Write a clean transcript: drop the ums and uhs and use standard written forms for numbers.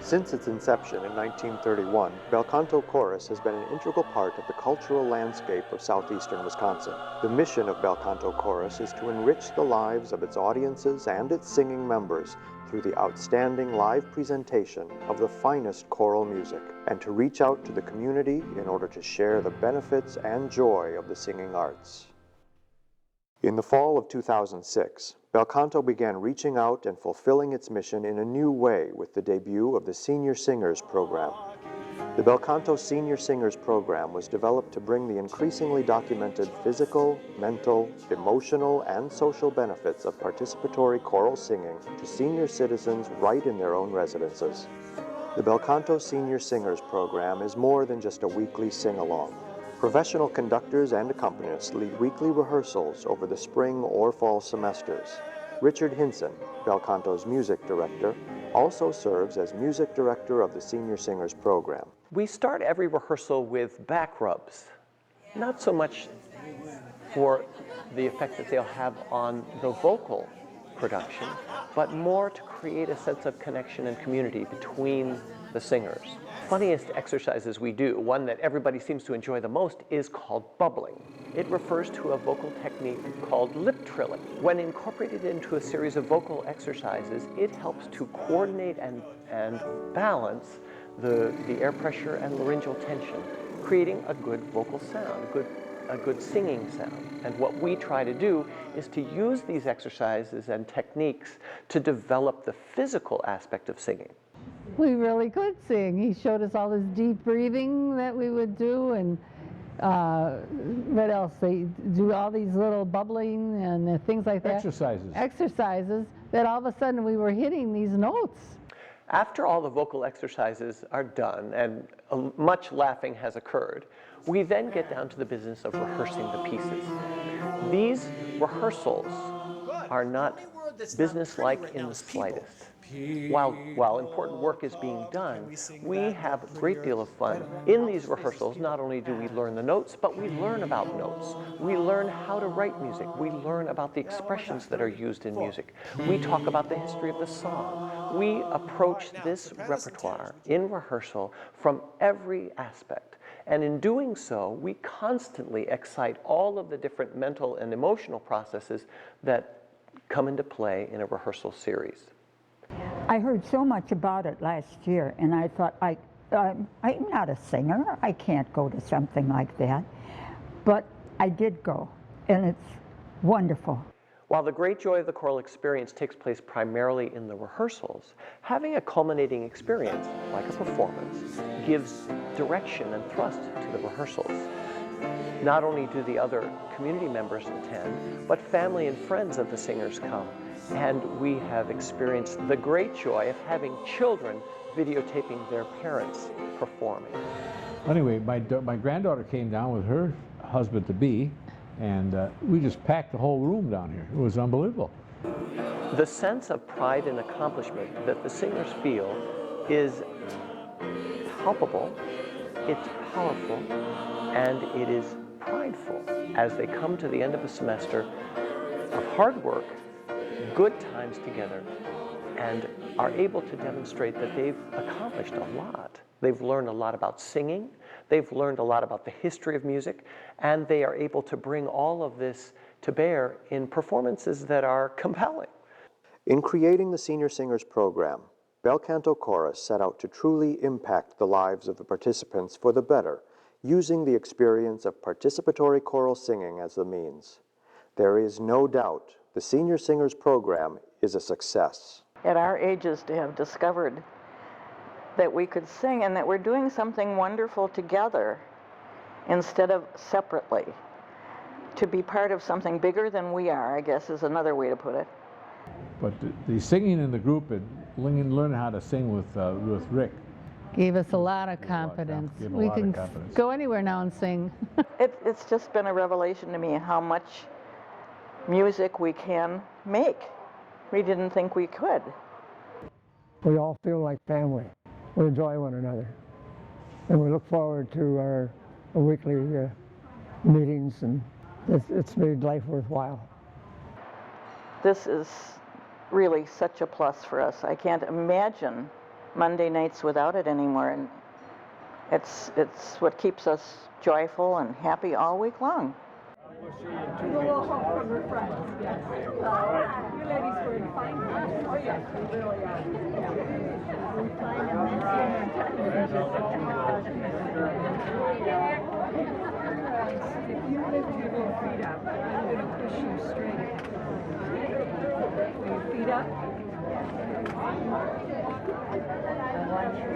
Since its inception in 1931, Bel Canto Chorus has been an integral part of the cultural landscape of southeastern Wisconsin. The mission of Bel Canto Chorus is to enrich the lives of its audiences and its singing members through the outstanding live presentation of the finest choral music, and to reach out to the community in order to share the benefits and joy of the singing arts. In the fall of 2006, Bel Canto began reaching out and fulfilling its mission in a new way with the debut of the Senior Singers Program. The Bel Canto Senior Singers Program was developed to bring the increasingly documented physical, mental, emotional, and social benefits of participatory choral singing to senior citizens right in their own residences. The Bel Canto Senior Singers Program is more than just a weekly sing-along. Professional conductors and accompanists lead weekly rehearsals over the spring or fall semesters. Richard Hinson, Bel Canto's music director, also serves as music director of the Senior Singers Program. We start every rehearsal with back rubs, not so much for the effect that they'll have on the vocal production, but more to create a sense of connection and community between the singers. Funniest exercises we do, one that everybody seems to enjoy the most, is called bubbling. It refers to a vocal technique called lip trilling. When incorporated into a series of vocal exercises, it helps to coordinate and balance the air pressure and laryngeal tension, creating a good vocal sound, a good singing sound. And what we try to do is to use these exercises and techniques to develop the physical aspect of singing. We really could sing. He showed us all this deep breathing that we would do, and what else? They do all these little bubbling and things like that. Exercises that all of a sudden we were hitting these notes. After all the vocal exercises are done and much laughing has occurred, we then get down to the business of rehearsing the pieces. These rehearsals are not businesslike in the slightest. While important work is being done, we have a great deal of fun. In these rehearsals, not only do we learn the notes, but we learn about notes. We learn how to write music. We learn about the expressions that are used in music. We talk about the history of the song. We approach this repertoire in rehearsal from every aspect. And in doing so, we constantly excite all of the different mental and emotional processes that come into play in a rehearsal series. I heard so much about it last year, and I thought, I'm not a singer. I can't go to something like that. But I did go, and it's wonderful. While the great joy of the choral experience takes place primarily in the rehearsals, having a culminating experience, like a performance, gives direction and thrust to the rehearsals. Not only do the other community members attend, but family and friends of the singers come. And we have experienced the great joy of having children videotaping their parents performing. Anyway, my granddaughter came down with her husband-to-be, and we just packed the whole room down here. It was unbelievable. The sense of pride and accomplishment that the singers feel is palpable, it's powerful, and it is prideful as they come to the end of a semester of hard work, good times together, and are able to demonstrate that they've accomplished a lot. They've learned a lot about singing, they've learned a lot about the history of music, and they are able to bring all of this to bear in performances that are compelling. In creating the Senior Singers Program, Bel Canto Chorus set out to truly impact the lives of the participants for the better, using the experience of participatory choral singing as the means. There is no doubt the Senior Singers Program is a success. At our ages, to have discovered that we could sing and that we're doing something wonderful together instead of separately. To be part of something bigger than we are, I guess, is another way to put it. But the singing in the group and learning how to sing with Rick Gave us a lot of confidence. We can go anywhere now and sing. It's just been a revelation to me how much music we can make. We didn't think we could. We all feel like family. We enjoy one another. And we look forward to our weekly meetings, and it's made life worthwhile. This is really such a plus for us. I can't imagine Monday nights without it anymore, and it's what keeps us joyful and happy all week long. A little hope from her friends, yes. You ladies were in fine time. Oh, yes, we really are. We find a if you lift your little feet up, I'm going to push you straight. Your feet up. I want you to